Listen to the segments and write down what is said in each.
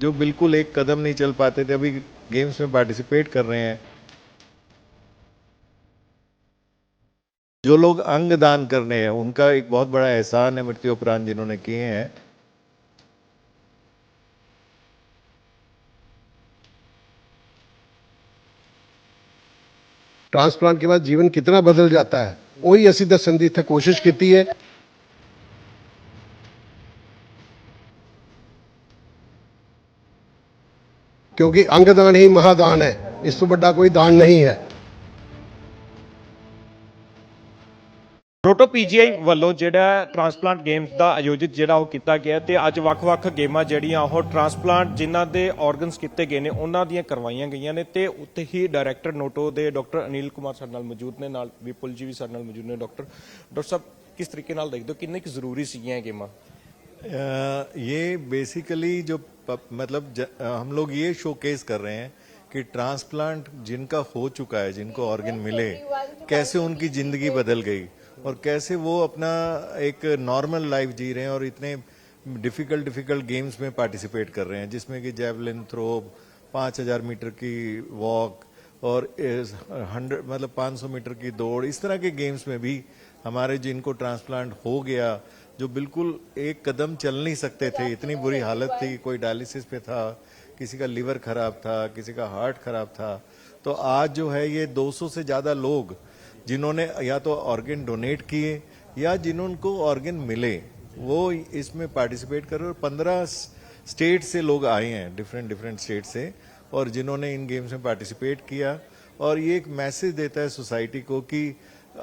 जो बिल्कुल एक कदम नहीं चल पाते थे, अभी गेम्स में पार्टिसिपेट कर रहे हैं। जो लोग अंग दान करने हैं, उनका एक बहुत बड़ा एहसान है मृत्यु उपरांत जिन्होंने किए हैं। ट्रांसप्लांट के बाद जीवन कितना बदल जाता है, वही ਅਸੀਂ ਦੱਸਣ ਦੀ ਇੱਥੇ ਕੋਸ਼ਿਸ਼ ਕੀਤੀ ਹੈ। क्योंकि अंगदान ही महादान है, इस तो बड़ा कोई दान नहीं है। ਰੋਟੋ ਪੀਜੀਆਈ ਵੱਲੋਂ ਜਿਹੜਾ ਟਰਾਂਸਪਲਾਂਟ ਗੇਮਸ ਦਾ ਆਯੋਜਿਤ ਜਿਹੜਾ ਉਹ ਕੀਤਾ ਗਿਆ ਤੇ ਅੱਜ ਵੱਖ-ਵੱਖ ਗੇਮਾਂ ਜਿਹੜੀਆਂ ਉਹ ਟਰਾਂਸਪਲਾਂਟ ਜਿਨ੍ਹਾਂ ਦੇ ਆਰਗਨਸ ਕੀਤੇ ਗਏ ਨੇ ਉਹਨਾਂ ਦੀਆਂ ਕਰਵਾਈਆਂ ਗਈਆਂ ਨੇ ਤੇ ਉੱਥੇ ਹੀ ਡਾਇਰੈਕਟਰ ਨੋਟੋ ਦੇ ਡਾਕਟਰ ਅਨਿਲ ਕੁਮਾਰ ਸਾਡੇ ਨਾਲ ਮੌਜੂਦ ਨੇ, ਨਾਲ ਵਿਪੁਲ ਜੀ ਵੀ ਸਾਡੇ ਨਾਲ ਮੌਜੂਦ ਨੇ। ਡਾਕਟਰ ਸਾਹਿਬ, ਕਿਸ ਤਰੀਕੇ ਨਾਲ ਦੇਖਦੇ ਹੋ ਕਿੰਨੇ ਕੁ ਜ਼ਰੂਰੀ ਸੀਗੀਆਂ ਇਹ ਗੇਮਾਂ? ये बेसिकली जो हम लोग ये शोकेस कर रहे हैं कि ट्रांसप्लांट जिनका हो चुका है, जिनको ऑर्गन मिले, कैसे उनकी जिंदगी बदल गई और कैसे वो अपना एक नॉर्मल लाइफ जी रहे हैं और इतने डिफिकल्ट गेम्स में पार्टिसिपेट कर रहे हैं, जिसमें कि जेवलिन थ्रो, 5000 मीटर की वॉक और 500 मीटर की दौड़, इस तरह के गेम्स में भी हमारे जिनको ट्रांसप्लांट हो गया, जो बिल्कुल एक कदम चल नहीं सकते थे, इतनी बुरी हालत थी, कोई डायलिसिस पे था, किसी का लिवर खराब था, किसी का हार्ट खराब था, तो आज जो है ये 200 से ज्यादा लोग जिन्होंने या तो ऑर्गन डोनेट किए या जिन्होंने ऑर्गन मिले वो इसमें पार्टिसिपेट कर रहे हैं। और 15 स्टेट से लोग आए हैं, डिफरेंट स्टेट से, और जिन्होंने इन गेम्स में पार्टिसिपेट किया। और ये एक मैसेज देता है सोसाइटी को कि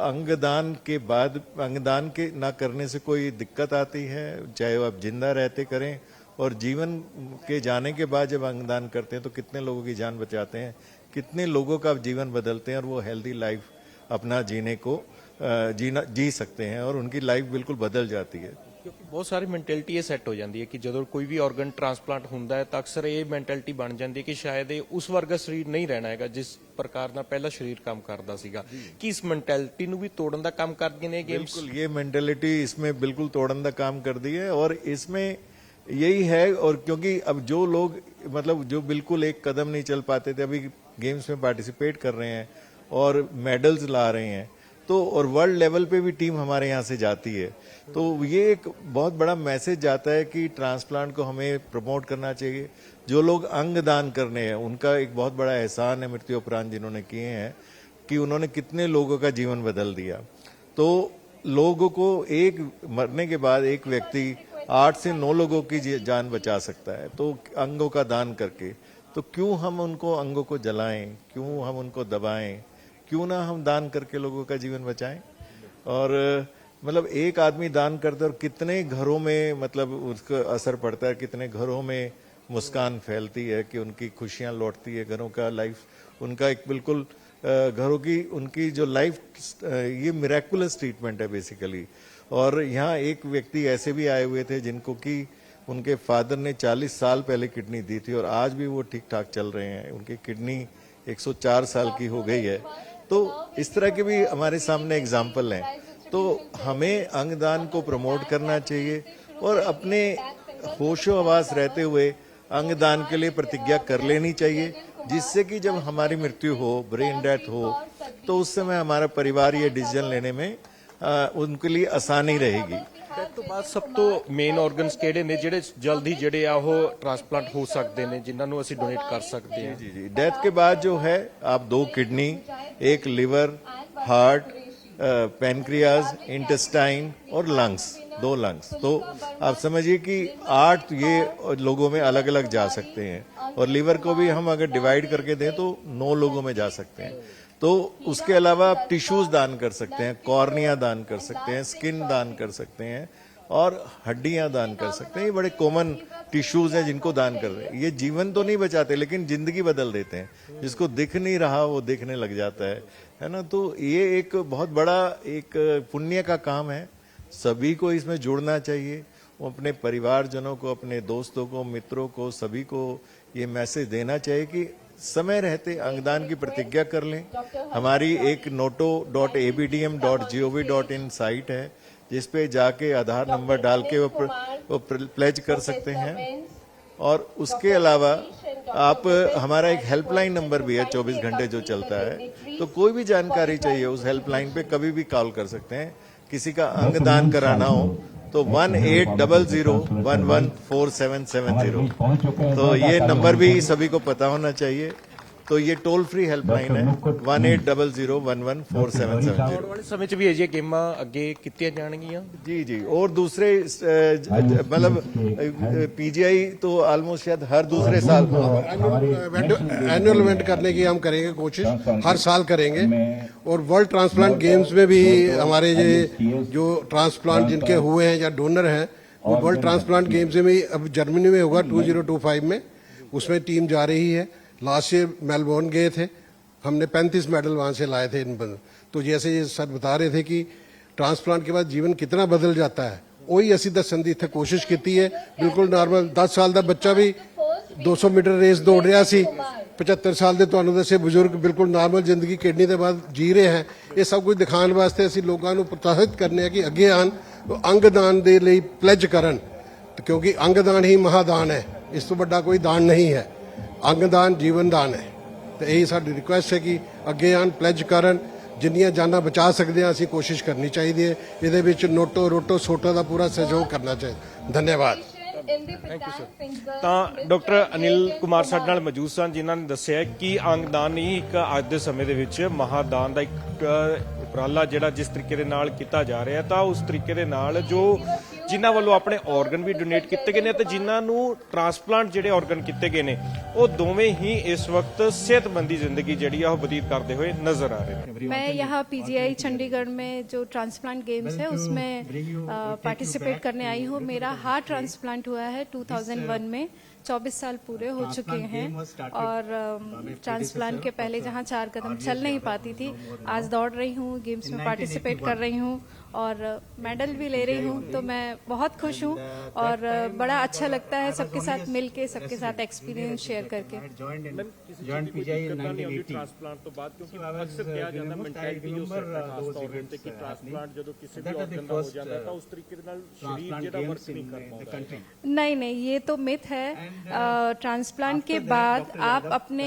अंगदान के बाद, अंगदान के ना करने से कोई दिक्कत आती है, चाहे वो आप जिंदा रहते करें, और जीवन के जाने के बाद जब अंगदान करते हैं तो कितने लोगों की जान बचाते हैं, कितने लोगों का जीवन बदलते हैं और वो हेल्दी लाइफ अपना जी सकते हैं और उनकी लाइफ बिल्कुल बदल जाती है। ਕਿਉਂਕਿ ਬਹੁਤ ਸਾਰੀ ਮੈਂਟੈਲਿਟੀ ਇਹ ਸੈੱਟ ਹੋ ਜਾਂਦੀ ਹੈ ਕਿ ਜਦੋਂ ਕੋਈ ਵੀ ਆਰਗਨ ਟਰਾਂਸਪਲਾਂਟ ਹੁੰਦਾ ਹੈ ਤਾਂ ਅਕਸਰ ਇਹ ਮੈਂਟੈਲਿਟੀ ਬਣ ਜਾਂਦੀ ਹੈ ਕਿ ਸ਼ਾਇਦ ਇਹ ਉਸ ਵਰਗਾ ਸਰੀਰ ਨਹੀਂ ਰਹਿਣਾ ਹੈਗਾ ਜਿਸ ਪ੍ਰਕਾਰ ਨਾਲ ਪਹਿਲਾ ਸਰੀਰ ਕੰਮ ਕਰਦਾ ਸੀਗਾ। ਕਿ ਇਸ ਮੈਂਟੈਲਿਟੀ ਨੂੰ ਵੀ ਤੋੜਨ ਦਾ ਕੰਮ ਕਰਦੀਆਂ ਨੇ ਗੇम्स? बिल्कुल, ये मेंटेलिटी इसमें बिल्कुल तोड़न का काम कर दी है और इसमें यही है। और क्योंकि अब जो लोग जो बिल्कुल एक कदम नहीं चल पाते थे, अभी गेम्स में पार्टिसिपेट कर रहे हैं और मेडल्स ला रहे हैं, तो और वर्ल्ड लेवल पे भी टीम हमारे यहाँ से जाती है, तो ये एक बहुत बड़ा मैसेज जाता है कि ट्रांसप्लांट को हमें प्रमोट करना चाहिए। जो लोग अंग दान करने हैं, उनका एक बहुत बड़ा एहसान है मृत्यु उपरांत जिन्होंने किए हैं, कि उन्होंने कितने लोगों का जीवन बदल दिया। तो लोगों को एक मरने के बाद एक व्यक्ति 8 से 9 लोगों की जान बचा सकता है, तो अंगों का दान करके। तो क्यों हम उनको अंगों को जलाएं, क्यों हम उनको दबाएं, क्यों ना हम दान करके लोगों का जीवन बचाएं। और एक आदमी दान करता है और कितने घरों में उसका असर पड़ता है, कितने घरों में मुस्कान फैलती है कि उनकी खुशियां लौटती है, घरों का लाइफ उनका एक बिल्कुल घरों की उनकी जो लाइफ, ये मिरेकुलस ट्रीटमेंट है बेसिकली। और यहाँ एक व्यक्ति ऐसे भी आए हुए थे जिनको कि उनके फादर ने 40 साल पहले किडनी दी थी और आज भी वो ठीक ठाक चल रहे हैं, उनकी किडनी 104 साल की हो गई है। तो इस तरह के भी हमारे सामने एग्जाम्पल हैं। तो हमें अंगदान को प्रमोट करना चाहिए और अपने होशो हवास रहते हुए अंगदान के लिए प्रतिज्ञा कर लेनी चाहिए, जिससे कि जब हमारी मृत्यु हो, ब्रेन डेथ हो, तो उस समय हमारा परिवार ये डिसीजन लेने में उनके लिए आसानी रहेगी। ਡੈਥ ਤੋਂ ਬਾਅਦ ਸਭ ਤੋਂ ਮੇਨ ਆਰਗਨਸ ਕਿਹੜੇ ਨੇ ਜਿਹੜੇ ਜਲਦੀ ਜਿਹੜੇ ਆ ਉਹ ट्रांसप्लांट हो सकते हैं जिन्हां ਨੂੰ ਅਸੀਂ डोनेट कर सकते हैं? जी, डेथ के बाद जो है आप 2 kidney, 1 liver, heart, pancreas, intestine और लंग्स, 2 लंग्स, तो आप समझिए कि 8 ये लोगों में अलग अलग जा सकते हैं। और लिवर को भी हम अगर डिवाइड करके दें तो 9 लोगों में जा सकते हैं। तो उसके अलावा आप टिश्यूज दान कर सकते हैं, कॉर्निया दान कर सकते हैं, स्किन दान कर सकते हैं और हड्डियां दान कर सकते हैं। ये बड़े कॉमन टिश्यूज हैं जिनको दान कर रहे हैं। ये जीवन तो नहीं बचाते लेकिन जिंदगी बदल देते हैं। जिसको दिख नहीं रहा वो दिखने लग जाता है ना। तो ये एक बहुत बड़ा एक पुण्य का काम है, सभी को इसमें जुड़ना चाहिए। वो अपने परिवारजनों को, अपने दोस्तों को, मित्रों को, सभी को ये मैसेज देना चाहिए कि समय रहते अंगदान की प्रतिज्ञा कर लें। हमारी एक noto.abdm.gov.in साइट है जिस पे जाके आधार नंबर डाल के वो प्लेज कर सकते हैं। और उसके अलावा आप हमारा एक हेल्पलाइन नंबर भी है 24 घंटे जो चलता है, तो कोई भी जानकारी चाहिए उस हेल्पलाइन पे कभी भी कॉल कर सकते हैं। किसी का अंगदान कराना हो तो 1800114770, तो ये नंबर भी सभी को पता होना चाहिए। तो ये टोल फ्री हेल्पलाइन है 1800114770। ਵਾਲੇ ਸਮੇਂ 'ਚ ਵੀ ਇਹ ਜਿਹੀਆਂ ਗੇਮਾਂ ਅੱਗੇ ਕੀਤੀਆਂ ਜਾਣਗੀਆਂ। जी जी, और दूसरे मतलब पीजीआई तो ऑलमोस्ट शायद हर दूसरे साल एनुअल इवेंट करने की हम करेंगे कोशिश, हर साल करेंगे। और वर्ल्ड ट्रांसप्लांट गेम्स में भी हमारे ये जो ट्रांसप्लांट जिनके हुए हैं या डोनर हैं, वो वर्ल्ड ट्रांसप्लांट गेम्स में भी अब जर्मनी में होगा 2025 में, उसमें टीम जा रही है। लास्ट ईयर मेलबोर्न गए थे, हमने 35 मेडल वहां से लाए थे इन तो जैसे ये सर बता रहे थे कि ट्रांसप्लांट के बाद जीवन कितना बदल जाता है, वही असी दसन ਦੀ ਇੱਥੇ ਕੋਸ਼ਿਸ਼ ਕੀਤੀ ਹੈ। ਬਿਲਕੁਲ ਨਾਰਮਲ 10 ਸਾਲ ਦਾ ਬੱਚਾ ਵੀ 200 ਮੀਟਰ ਰੇਸ ਦੌੜ ਰਿਹਾ ਸੀ, 75 ਸਾਲ ਦੇ ਤੁਹਾਨੂੰ ਦੱਸੇ ਬਜ਼ੁਰਗ ਬਿਲਕੁਲ ਨਾਰਮਲ ਜ਼ਿੰਦਗੀ ਕਿਡਨੀ ਦੇ ਬਾਅਦ ਜੀ ਰਹੇ ਹਨ। ਇਹ ਸਭ ਕੁਝ ਦਿਖਾਉਣ ਵਾਸਤੇ ਅਸੀਂ ਲੋਕਾਂ ਨੂੰ ਪ੍ਰੋਤਸਾਹਿਤ ਕਰਨੇ ਆ ਕਿ ਅੱਗੇ ਆਣ, ਅੰਗਦਾਨ ਦੇ ਲਈ ਪਲੇਜ ਕਰਨ, ਕਿਉਂਕਿ ਅੰਗਦਾਨ ਹੀ ਮਹਾਦਾਨ ਹੈ, ਇਸ ਤੋਂ ਵੱਡਾ ਕੋਈ ਦਾਨ ਨਹੀਂ ਹੈ। ਅੰਗਦਾਨ ਜੀਵਨ ਦਾਨ ਹੈ। ਤੇ ਇਹ ਸਾਡੀ ਰਿਕੁਐਸਟ ਹੈ ਕਿ ਅੱਗੇ ਆਣ, ਪਲੇਜ ਕਰਨ, ਜਿੰਨੀਆਂ ਜਾਨਾਂ ਬਚਾ ਸਕਦੇ ਹਾਂ ਅਸੀਂ ਕੋਸ਼ਿਸ਼ ਕਰਨੀ ਚਾਹੀਦੀ ਹੈ। ਇਹਦੇ ਵਿੱਚ ਨੋਟੋ ਰੋਟੋ ਸੋਟੋ ਦਾ ਪੂਰਾ ਸਹਿਯੋਗ ਕਰਨਾ ਚਾਹੀਦਾ। ਧੰਨਵਾਦ। ਤਾਂ ਡਾਕਟਰ ਅਨਿਲ ਕੁਮਾਰ ਸਾਡੇ ਨਾਲ ਮੌਜੂਦ ਸਨ, ਜਿਨ੍ਹਾਂ ਨੇ ਦੱਸਿਆ ਕਿ ਅੰਗਦਾਨ ਨਹੀਂ ਇੱਕ ਅੱਜ ਦੇ ਸਮੇਂ ਦੇ ਵਿੱਚ ਮਹਾਦਾਨ ਦਾ ਇੱਕ ਉਪਰਾਲਾ ਜਿਹੜਾ ਜਿਸ ਤਰੀਕੇ ਦੇ ਨਾਲ ਕੀਤਾ ਜਾ ਰਿਹਾ, ਤਾਂ ਉਸ ਤਰੀਕੇ ਦੇ ਨਾਲ ਜੋ ਜਿਨ੍ਹਾਂ ਵੱਲੋਂ ਆਪਣੇ ਆਰਗਨ ਵੀ ਡੋਨੇਟ ਕੀਤੇ ਗਏ ਨੇ ਤੇ ਜਿਨ੍ਹਾਂ ਨੂੰ ट्रांसप्लांट ਜਿਹੜੇ ਆਰਗਨ ਕੀਤੇ ਗਏ ਨੇ, ਉਹ ਦੋਵੇਂ ਹੀ ਇਸ ਵਕਤ ਸਿਹਤਮੰਦੀ ਜ਼ਿੰਦਗੀ ਜਿਹੜੀ ਆ ਉਹ ਬਤੀਤ ਕਰਦੇ ਹੋਏ ਨਜ਼ਰ ਆ ਰਹੇ ਨੇ। मैं यहाँ पीजीआई चंडीगढ़ में जो ट्रांसप्लांट गेम्स है उसमें पार्टिसिपेट करने आई हूँ। मेरा हार्ट ट्रांसप्लांट हुआ है 2001 में, 24 साल पूरे हो चुके हैं। और ट्रांसप्लांट के पहले जहाँ 4 कदम चल नहीं पाती थी, आज दौड़ रही हूँ, गेम्स में पार्टिसिपेट कर रही हूँ और मेडल भी ले रही हूँ, तो मैं बहुत खुश हूँ और बड़ा अच्छा लगता है सबके साथ मिलके, सबके साथ एक्सपीरियंस शेयर करके। जॉइंट पीजीआई 1980 ट्रांसप्लांट तो बाद क्योंकि अक्सर कहा जाता है मेंटालिटी जो खास तौर ਤੇ ਕਿ ट्रांसप्लांट ਜਦੋਂ ਕਿਸੇ ਵੀ ਆਰਗਨ ਦਾ ਹੋ ਜਾਂਦਾ ਹੈ ਤਾਂ ਉਸ ਤਰੀਕੇ ਦੇ ਨਾਲ ਸਰੀਰ ਜਿਹੜਾ ਵਰਕ ਨਹੀਂ ਕਰ ਪਾਉਂਦਾ। नहीं नहीं, ये तो मिथ है। ट्रांसप्लांट के बाद आप अपने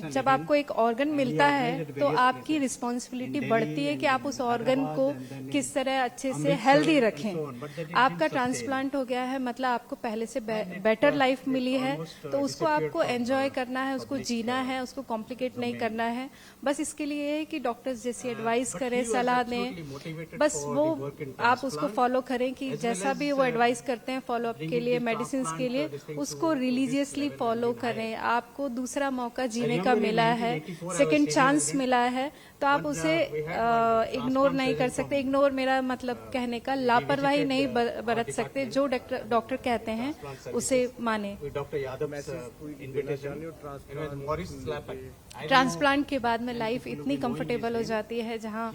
जब आपको एक ऑर्गन मिलता है तो आपकी रिस्पॉन्सिबिलिटी बढ़ती है कि आप उस ऑर्गन को किस तरह अच्छे से हेल्दी रखें। आपका ट्रांसप्लांट हो गया है मतलब आपको पहले से बेटर लाइफ मिली है, तो उसको आपको एंजॉय करना है, उसको जीना है, उसको कॉम्प्लिकेट नहीं करना है। बस इसके लिए है कि डॉक्टर्स जैसी एडवाइस करें, सलाह दें, बस वो आप उसको फॉलो करें कि जैसा भी वो एडवाइस करते हैं फॉलो अप के लिए, मेडिसिन के लिए, उसको रिलीजियसली फॉलो करें। आपको दूसरा मौका जीने का मिला है, सेकंड चांस मिला है, तो आप उसे इग्नोर नहीं कर सकते। इग्नोर मेरा मतलब कहने का लापरवाही नहीं बरत सकते, जो डॉक्टर कहते हैं उसे माने। ट्रांसप्लांट के बाद में लाइफ इतनी कंफर्टेबल हो जाती है, जहाँ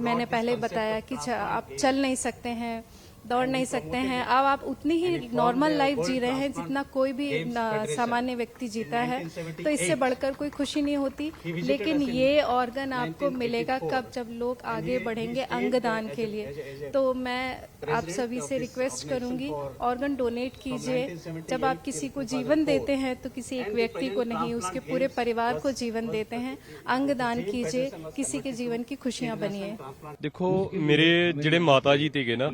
मैंने पहले बताया कि आप चल नहीं सकते हैं, दौड़ नहीं सकते हैं, अब आप उतनी ही नॉर्मल लाइफ जी रहे हैं जितना कोई भी सामान्य व्यक्ति जीता है, तो इससे बढ़कर कोई खुशी नहीं होती। लेकिन ये ऑर्गन आपको मिलेगा कब, जब लोग आगे बढ़ेंगे अंगदान के लिए। तो मैं आप सभी से रिक्वेस्ट करूंगी, ऑर्गन डोनेट कीजिए। जब आप किसी को जीवन देते हैं तो किसी एक व्यक्ति को नहीं, उसके पूरे परिवार को जीवन देते हैं। अंगदान कीजिए, किसी के जीवन की खुशियां बनिए। देखो मेरे ਜਿਹੜੇ ਮਾਤਾ ਜੀ ਤੇਗੇ ਨਾ,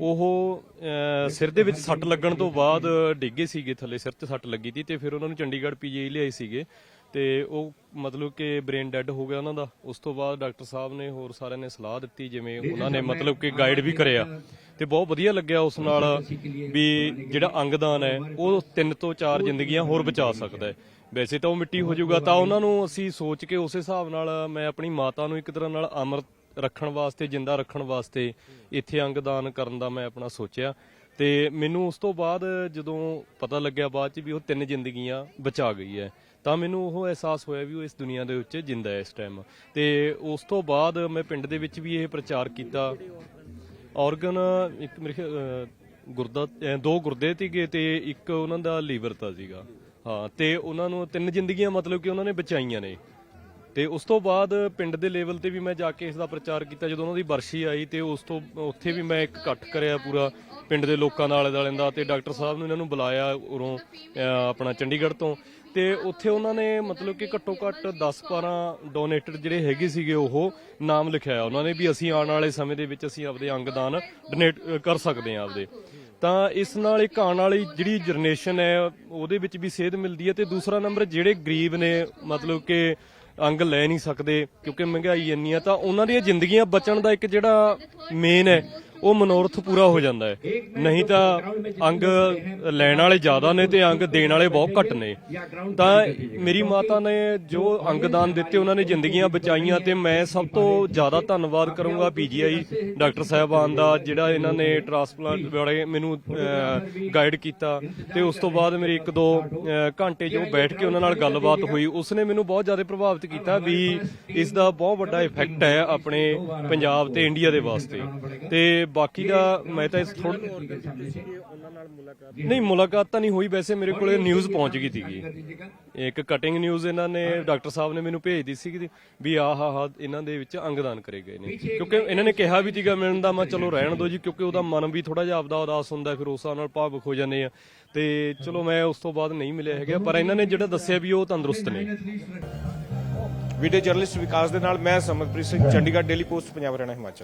ਉਹ ਸਿਰ ਦੇ ਵਿੱਚ ਸੱਟ ਲੱਗਣ ਤੋਂ ਬਾਅਦ ਡਿੱਗੇ ਸੀਗੇ ਥੱਲੇ, ਸਿਰ ਤੇ ਸੱਟ ਲੱਗੀ ਸੀ ਤੇ ਫਿਰ ਉਹਨਾਂ ਨੂੰ ਚੰਡੀਗੜ੍ਹ ਪੀਜੀਆਈ ਲਿਆਏ ਸੀਗੇ ਤੇ ਉਹ ਮਤਲਬ ਕਿ ਬ੍ਰੇਨ ਡੈਡ ਹੋ ਗਿਆ ਉਹਨਾਂ ਦਾ। ਉਸ ਤੋਂ ਬਾਅਦ ਡਾਕਟਰ ਸਾਹਿਬ ਨੇ ਹੋਰ ਸਾਰਿਆਂ ਨੇ ਸਲਾਹ ਦਿੱਤੀ, ਜਿਵੇਂ ਉਹਨਾਂ ਨੇ ਮਤਲਬ ਕਿ ਗਾਈਡ ਵੀ ਕਰਿਆ ਤੇ ਬਹੁਤ ਵਧੀਆ ਲੱਗਿਆ ਉਸ ਨਾਲ ਵੀ ਜਿਹੜਾ ਅੰਗਦਾਨ ਹੈ ਉਹ 3 ਤੋਂ 4 ਜ਼ਿੰਦਗੀਆਂ ਹੋਰ ਬਚਾ ਸਕਦਾ ਹੈ। ਵੈਸੇ ਤਾਂ ਉਹ ਮਿੱਟੀ ਹੋ ਜਾਊਗਾ, ਤਾਂ ਉਹਨਾਂ ਨੂੰ ਅਸੀਂ ਸੋਚ ਕੇ ਉਸ ਹਿਸਾਬ ਨਾਲ ਮੈਂ ਆਪਣੀ ਮਾਤਾ ਨੂੰ ਇੱਕ ਤਰ੍ਹਾਂ ਨਾਲ ਅਮਰ ਰੱਖਣ ਵਾਸਤੇ, ਜਿੰਦਾ ਰੱਖਣ ਵਾਸਤੇ ਇੱਥੇ ਅੰਗਦਾਨ ਕਰਨ ਦਾ ਮੈਂ ਆਪਣਾ ਸੋਚਿਆ। ਤੇ ਮੈਨੂੰ ਉਸ ਤੋਂ ਬਾਅਦ ਜਦੋਂ ਪਤਾ ਲੱਗਿਆ ਬਾਅਦ ਚ ਵੀ ਉਹ 3 ਜ਼ਿੰਦਗੀਆਂ ਬਚਾ ਗਈ ਹੈ, ਤਾਂ ਮੈਨੂੰ ਉਹ ਅਹਿਸਾਸ ਹੋਇਆ ਵੀ ਉਹ ਇਸ ਦੁਨੀਆ ਦੇ ਵਿੱਚ ਜਿੰਦਾ ਹੈ ਇਸ ਟਾਈਮ। ਤੇ ਉਸ ਤੋਂ ਬਾਅਦ ਮੈਂ ਪਿੰਡ ਦੇ ਵਿੱਚ ਵੀ ਇਹ ਪ੍ਰਚਾਰ ਕੀਤਾ। ਆਰਗਨ ਇੱਕ ਮੇਰੇ ਗੁਰਦਾ 2 ਗੁਰਦੇ ਸੀਗੇ ਤੇ ਇੱਕ ਉਹਨਾਂ ਦਾ ਲੀਵਰ ਤਾਂ ਸੀਗਾ, ਹਾਂ। ਤੇ ਉਹਨਾਂ ਨੂੰ 3 ਜ਼ਿੰਦਗੀਆਂ ਮਤਲਬ ਕਿ ਉਹਨਾਂ ਨੇ ਬਚਾਈਆਂ ਨੇ। ਤੇ ਉਸ ਤੋਂ ਬਾਅਦ ਪਿੰਡ ਦੇ ਲੈਵਲ ਤੇ ਵੀ ਮੈਂ ਜਾ ਕੇ ਇਸ ਦਾ ਪ੍ਰਚਾਰ ਕੀਤਾ। ਜਦੋਂ ਉਹਨਾਂ ਦੀ ਬਰਸ਼ੀ ਆਈ ਤੇ ਉਸ ਤੋਂ ਉੱਥੇ ਵੀ ਮੈਂ ਇੱਕ ਇਕੱਠ ਕਰਿਆ ਪੂਰਾ ਪਿੰਡ ਦੇ ਲੋਕਾਂ ਦਾ, ਆਲੇ ਦੁਆਲੇ ਦਾ, ਤੇ ਡਾਕਟਰ ਸਾਹਿਬ ਨੂੰ ਇਹਨਾਂ ਨੂੰ ਬੁਲਾਇਆ ਉਰੋਂ ਆਪਣਾ ਚੰਡੀਗੜ੍ਹ ਤੋਂ। ਤੇ ਉੱਥੇ ਉਹਨਾਂ ਨੇ ਮਤਲਬ ਕਿ ਘੱਟੋ ਘੱਟ 10-12 ਡੋਨੇਟਰ ਜਿਹੜੇ ਹੈਗੇ ਸੀਗੇ ਉਹ ਨਾਮ ਲਿਖਾਇਆ ਉਹਨਾਂ ਨੇ ਵੀ ਅਸੀਂ ਆਉਣ ਵਾਲੇ ਸਮੇਂ ਦੇ ਵਿੱਚ ਅਸੀਂ ਆਪਦੇ ਅੰਗਦਾਨ ਡੋਨੇਟ ਕਰ ਸਕਦੇ ਹਾਂ ਆਪਦੇ। ਤਾਂ ਇਸ ਨਾਲ ਇੱਕ ਆਉਣ ਵਾਲੀ ਜਿਹੜੀ ਜਨਰੇਸ਼ਨ ਹੈ ਉਹਦੇ ਵਿੱਚ ਵੀ ਸੇਧ ਮਿਲਦੀ ਹੈ। ਤੇ ਦੂਸਰਾ ਨੰਬਰ ਜਿਹੜੇ ਗਰੀਬ ਨੇ ਮਤਲਬ ਕਿ ਅੰਗ ਲੈ ਨਹੀਂ ਸਕਦੇ ਕਿਉਂਕਿ ਮਹਿੰਗਾਈ ਇੰਨੀ ਆ, ਤਾਂ ਉਹਨਾਂ ਦੀਆਂ ਜ਼ਿੰਦਗੀਆਂ ਬਚਣ ਦਾ ਇੱਕ ਜਿਹੜਾ ਮੇਨ ਹੈ ਉਹ ਮਨੋਰਥ ਪੂਰਾ ਹੋ ਜਾਂਦਾ ਹੈ। ਨਹੀਂ ਤਾਂ ਅੰਗ ਲੈਣ ਵਾਲੇ ਜ਼ਿਆਦਾ ਨੇ ਤੇ ਅੰਗ ਦੇਣ ਵਾਲੇ ਬਹੁਤ ਘੱਟ ਨੇ। ਤਾਂ ਮੇਰੀ ਮਾਤਾ ਨੇ ਜੋ ਅੰਗਦਾਨ ਦਿੱਤੇ ਉਹਨਾਂ ਨੇ ਜ਼ਿੰਦਗੀਆਂ ਬਚਾਈਆਂ। ਤੇ ਮੈਂ ਸਭ ਤੋਂ ਜ਼ਿਆਦਾ ਧੰਨਵਾਦ ਕਰੂੰਗਾ ਪੀਜੀਆਈ ਡਾਕਟਰ ਸਾਹਿਬਾਨ ਦਾ, ਜਿਹੜਾ ਇਹਨਾਂ ਨੇ ਟ੍ਰਾਂਸਪਲਾਂਟ ਬਾਰੇ ਮੈਨੂੰ ਗਾਈਡ ਕੀਤਾ। ਤੇ ਉਸ ਤੋਂ ਬਾਅਦ ਮੇਰੇ 1-2 ਘੰਟੇ ਜੋ ਬੈਠ ਕੇ ਉਹਨਾਂ ਨਾਲ ਗੱਲਬਾਤ ਹੋਈ, ਉਸਨੇ ਮੈਨੂੰ ਬਹੁਤ ਜ਼ਿਆਦਾ ਪ੍ਰਭਾਵਿਤ ਕੀਤਾ ਵੀ ਇਸ ਦਾ ਬਹੁਤ ਵੱਡਾ ਇਫੈਕਟ ਹੈ ਆਪਣੇ ਪੰਜਾਬ ਤੇ ਇੰਡੀਆ ਦੇ ਵਾਸਤੇ। ਤੇ ਬਾਕੀ ਦਾ ਮੈਂ ਤਾਂ ਇਸ ਨਹੀਂ ਮੁਲਾਕਾਤ ਤਾਂ ਨਹੀਂ ਹੋਈ, ਵੈਸੇ ਮੇਰੇ ਕੋਲੇ ਨਿਊਜ਼ ਪਹੁੰਚ ਗਈ ਸੀਗੀ, ਇੱਕ ਕਟਿੰਗ ਨਿਊਜ਼ ਇਹਨਾਂ ਨੇ ਡਾਕਟਰ ਸਾਹਿਬ ਨੇ ਮੈਨੂੰ ਭੇਜਦੀ ਸੀ ਵੀ ਆਹ ਇਹਨਾਂ ਦੇ ਵਿੱਚ ਅੰਗਦਾਨ ਕਰੇ ਗਏ ਨੇ। ਕਿਉਂਕਿ ਇਹਨਾਂ ਨੇ ਕਿਹਾ ਵੀ ਸੀਗਾ ਮਿਲਣ ਦਾ, ਮੈਂ ਚਲੋ ਰਹਿਣ ਦਿਓ ਜੀ, ਕਿਉਂਕਿ ਉਹਦਾ ਮਨ ਵੀ ਥੋੜਾ ਜਿਹਾ ਆਪਦਾ ਉਦਾਸ ਹੁੰਦਾ, ਫਿਰ ਉਸ ਹਿਸਾਬ ਨਾਲ ਭਾਵੁਕ ਹੋ ਜਾਂਦੇ ਆ। ਤੇ ਚਲੋ ਮੈਂ ਉਸ ਤੋਂ ਬਾਅਦ ਨਹੀਂ ਮਿਲਿਆ ਹੈਗਾ, ਪਰ ਇਹਨਾਂ ਨੇ ਜਿਹੜਾ ਦੱਸਿਆ ਵੀ ਉਹ ਤੰਦਰੁਸਤ ਨੇ। ਵੀਡੀਓ ਜਰਨਲਿਸਟ ਵਿਕਾਸ ਦੇ ਨਾਲ ਮੈਂ ਸਮਰਪ੍ਰੀਤ ਸਿੰਘ, ਚੰਡੀਗੜ੍ਹ ਡੇਲੀ ਪੋਸਟ, ਪੰਜਾਬ, ਹਰਿਆਣਾ, ਹਿਮਾਚਲ।